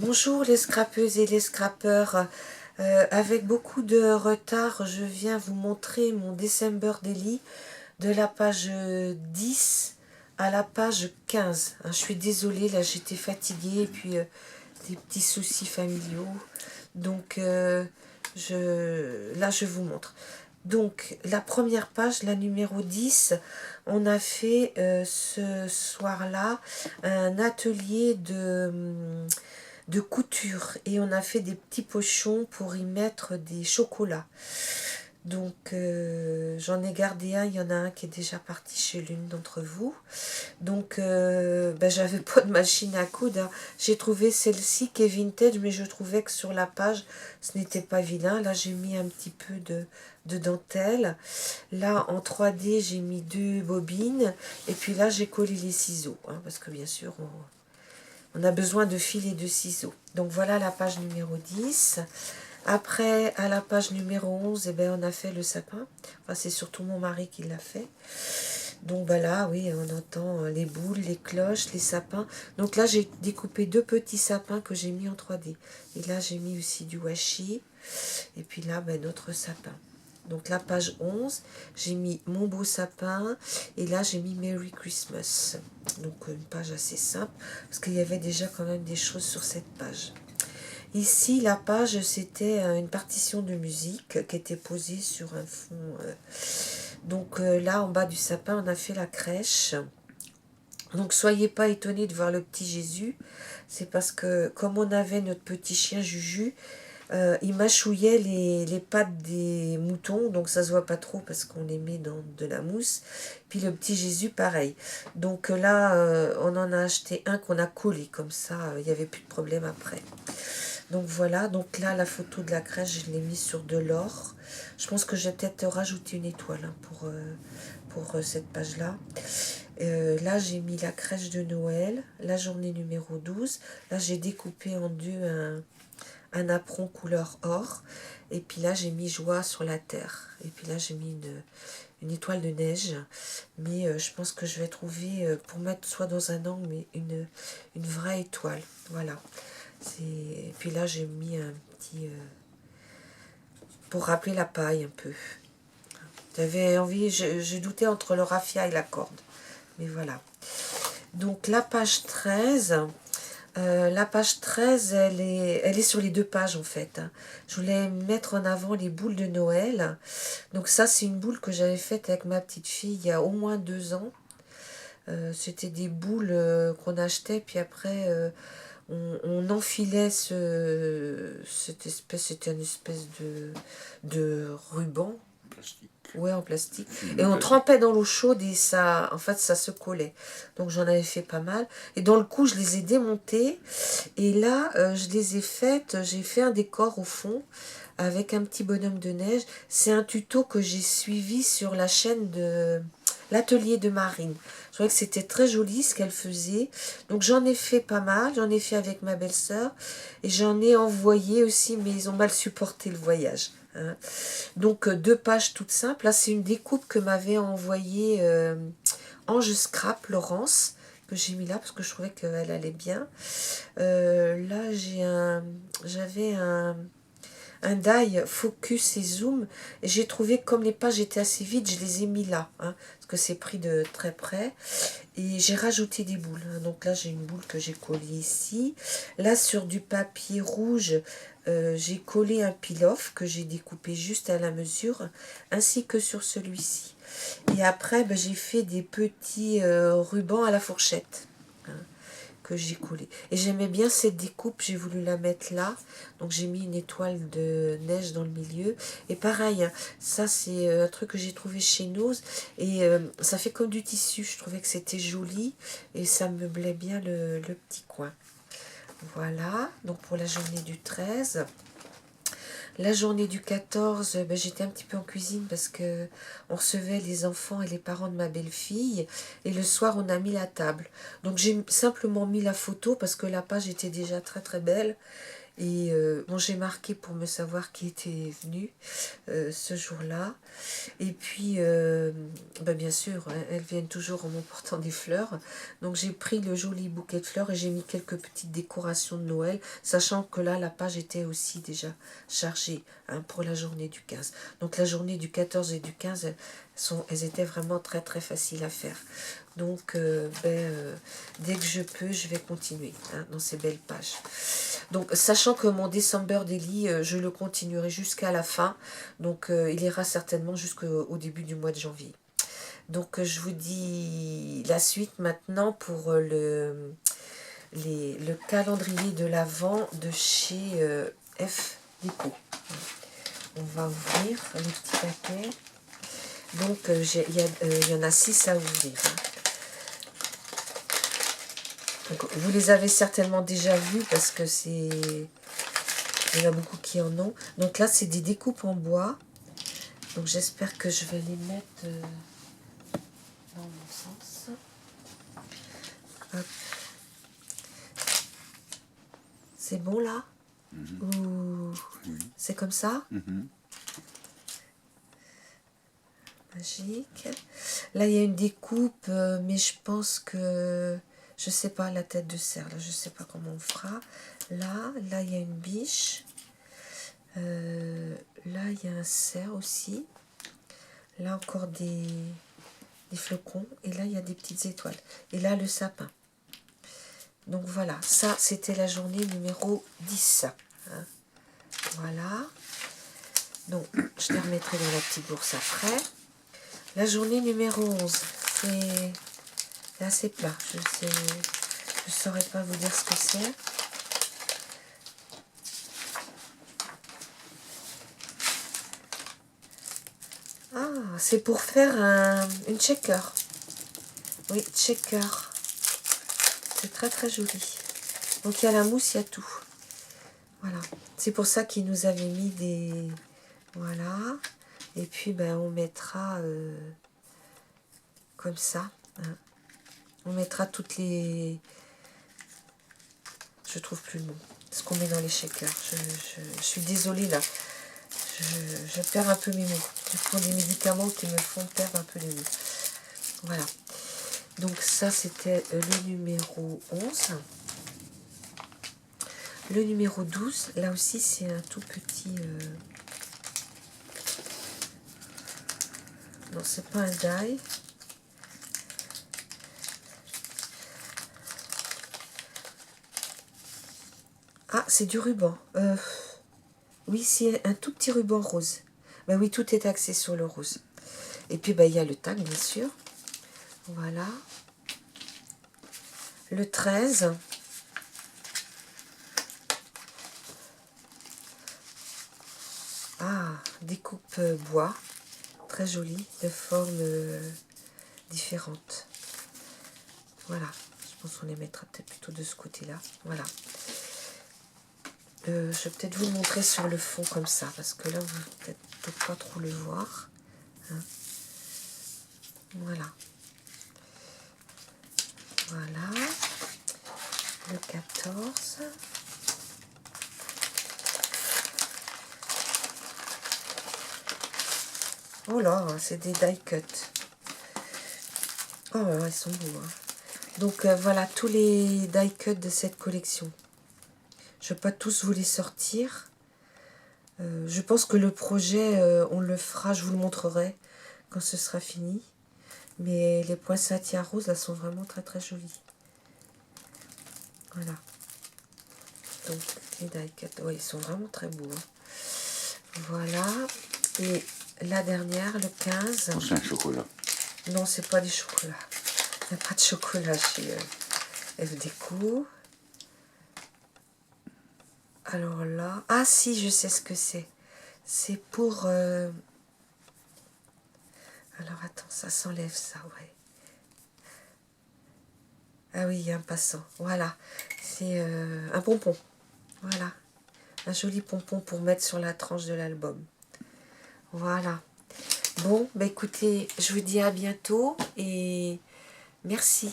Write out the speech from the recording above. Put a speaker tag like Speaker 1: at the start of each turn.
Speaker 1: Bonjour les scrapeuses et les scrappeurs. Avec beaucoup de retard, je viens vous montrer mon December Daily de la page 10 à la page 15. Je suis désolée, là j'étais fatiguée et puis des petits soucis familiaux. Donc là je vous montre. Donc la première page, la numéro 10, on a fait ce soir-là un atelier de couture et on a fait des petits pochons pour y mettre des chocolats. Donc j'en ai gardé un, il y en a un qui est déjà parti chez l'une d'entre vous. Donc j'avais pas de machine à coudre, hein. J'ai trouvé celle-ci qui est vintage, mais je trouvais que sur la page ce n'était pas vilain. Là j'ai mis un petit peu de dentelle. Là en 3D j'ai mis 2 bobines et puis là j'ai collé les ciseaux, hein, parce que bien sûr on a besoin de fil et de ciseaux. Donc voilà la page numéro 10. Après, à la page numéro 11, eh ben, on a fait le sapin. Enfin, c'est surtout mon mari qui l'a fait. Donc voilà, oui, on entend les boules, les cloches, les sapins. Donc là, j'ai découpé 2 petits sapins que j'ai mis en 3D. Et là, j'ai mis aussi du washi. Et puis là, notre sapin. Donc la page 11, j'ai mis mon beau sapin. Et là, j'ai mis Merry Christmas. Donc une page assez simple. Parce qu'il y avait déjà quand même des choses sur cette page. Ici, la page, c'était une partition de musique qui était posée sur un fond. Donc là, en bas du sapin, on a fait la crèche. Donc soyez pas étonnés de voir le petit Jésus. C'est parce que comme on avait notre petit chien Juju, il mâchouillait les pattes des moutons. Donc ça se voit pas trop parce qu'on les met dans de la mousse. Puis le petit Jésus, pareil. Donc là, on en a acheté un qu'on a collé. Comme ça, il n'y avait plus de problème après. Donc voilà, donc là la photo de la crèche, je l'ai mise sur de l'or. Je pense que je vais peut-être rajouter une étoile, hein, pour cette page-là. Là j'ai mis la crèche de Noël, la journée numéro 12. Là j'ai découpé en deux un apron couleur or. Et puis là j'ai mis joie sur la terre. Et puis là j'ai mis une étoile de neige. Mais je pense que je vais trouver, pour mettre soit dans un angle, mais une vraie étoile. Voilà. Et puis là, j'ai mis un petit... pour rappeler la paille un peu. J'avais envie, je doutais entre le raffia et la corde. Mais voilà. Donc la page 13, elle est sur les 2 pages en fait, hein. Je voulais mettre en avant les boules de Noël. Donc ça, c'est une boule que j'avais faite avec ma petite fille il y a au moins 2 ans. C'était des boules qu'on achetait, puis après... on enfilait c'était une espèce de ruban.
Speaker 2: Plastique.
Speaker 1: Ouais, en plastique.
Speaker 2: Film
Speaker 1: Et on
Speaker 2: plastique.
Speaker 1: trempait dans l'eau chaude et ça, en fait, ça se collait. Donc j'en avais fait pas mal. Et dans le coup, je les ai démontés. Et là, je les ai faites. J'ai fait un décor au fond avec un petit bonhomme de neige. C'est un tuto que j'ai suivi sur la chaîne de l'atelier de Marine. Je trouvais que c'était très joli ce qu'elle faisait. Donc j'en ai fait pas mal. J'en ai fait avec ma belle-sœur. Et j'en ai envoyé aussi, mais ils ont mal supporté le voyage, hein. Donc 2 pages toutes simples. Là, c'est une découpe que m'avait envoyée Ange Scrap, Laurence, que j'ai mis là parce que je trouvais qu'elle allait bien. Là, j'avais un die focus et zoom. Et j'ai trouvé que comme les pages étaient assez vides, je les ai mis là, hein, parce que c'est pris de très près. Et j'ai rajouté des boules, hein. Donc là, j'ai une boule que j'ai collée ici. Là, sur du papier rouge, j'ai collé un peel-off que j'ai découpé juste à la mesure, ainsi que sur celui-ci. Et après, j'ai fait des petits rubans à la fourchette, hein, que j'ai collé. Et j'aimais bien cette découpe, j'ai voulu la mettre là. Donc j'ai mis une étoile de neige dans le milieu. Et pareil, hein, ça c'est un truc que j'ai trouvé chez Nose. Et ça fait comme du tissu, je trouvais que c'était joli. Et ça meublait bien le petit coin. Voilà, donc pour la journée du 13. La journée du 14, j'étais un petit peu en cuisine parce que on recevait les enfants et les parents de ma belle-fille. Et le soir, on a mis la table. Donc j'ai simplement mis la photo parce que la page était déjà très très belle. Et bon, j'ai marqué pour me savoir qui était venu ce jour-là. Et puis, ben bien sûr, hein, elles viennent toujours en m'apportant des fleurs. Donc j'ai pris le joli bouquet de fleurs et j'ai mis quelques petites décorations de Noël, sachant que là, la page était aussi déjà chargée, hein, pour la journée du 15. Donc la journée du 14 et du 15, elles étaient vraiment très très faciles à faire. Donc dès que je peux, je vais continuer, hein, dans ces belles pages. Donc sachant que mon December Daily, je le continuerai jusqu'à la fin. Donc il ira certainement jusqu'au début du mois de janvier. Donc je vous dis la suite maintenant pour le calendrier de l'Avent de chez F Déco. On va ouvrir le petit paquet. Donc il y en a 6 à ouvrir, hein. Donc, vous les avez certainement déjà vus parce que il y en a beaucoup qui en ont. Donc là, c'est des découpes en bois. Donc j'espère que je vais les mettre dans mon sens. Hop. C'est bon là? Ou c'est comme ça? Magique. Là, il y a une découpe, mais je pense que... Je sais pas, la tête de cerf, là, je sais pas comment on fera. Là, il y a une biche. Là, il y a un cerf aussi. Là, encore des flocons. Et là, il y a des petites étoiles. Et là, le sapin. Donc, voilà. Ça, c'était la journée numéro 10. Hein. Voilà. Donc, je les remettrai dans la petite bourse après. La journée numéro 11. C'est assez plat. Je ne saurais pas vous dire ce que c'est. Ah, c'est pour faire une checker. Oui, checker. C'est très très joli. Donc il y a la mousse, il y a tout. Voilà. C'est pour ça qu'ils nous avaient mis des... Voilà. Et puis ben on mettra comme ça. Hein. On mettra toutes les... Je trouve plus le mot. Ce qu'on met dans les shakers. Je suis désolée là. Je perds un peu mes mots. Je prends des médicaments qui me font perdre un peu les mots. Voilà. Donc ça, c'était le numéro 11. Le numéro 12, là aussi, c'est un tout petit... Non, c'est pas un die. Ah, c'est du ruban. Oui, c'est un tout petit ruban rose. Ben oui, tout est axé sur le rose. Et puis, ben, il y a le tag, bien sûr. Voilà. Le 13. Ah, découpe bois. Très jolie, de formes différentes. Voilà. Je pense qu'on les mettra peut-être plutôt de ce côté-là. Voilà. Je vais peut-être vous le montrer sur le fond comme ça, parce que là, vous ne pouvez peut-être pas trop le voir. Hein. Voilà. Voilà. Le 14. Oh là, c'est des die cut. Oh là, ils sont beaux. Hein. Donc voilà, tous les die cut de cette collection. Je ne vais pas tous vous les sortir. Je pense que le projet, on le fera, je vous le montrerai quand ce sera fini. Mais les poinsettias roses, là, sont vraiment très très jolies. Voilà. Donc, les die cut, ouais, ils sont vraiment très beaux. Hein. Voilà. Et la dernière, le 15.
Speaker 2: C'est un chocolat.
Speaker 1: Non, c'est pas des chocolats. Il n'y a pas de chocolat chez F Déco. Alors là... Ah si, je sais ce que c'est. C'est pour... Alors attends, ça s'enlève ça, ouais. Ah oui, il y a un passant. Voilà. C'est un pompon. Voilà. Un joli pompon pour mettre sur la tranche de l'album. Voilà. Bon, bah écoutez, je vous dis à bientôt et merci.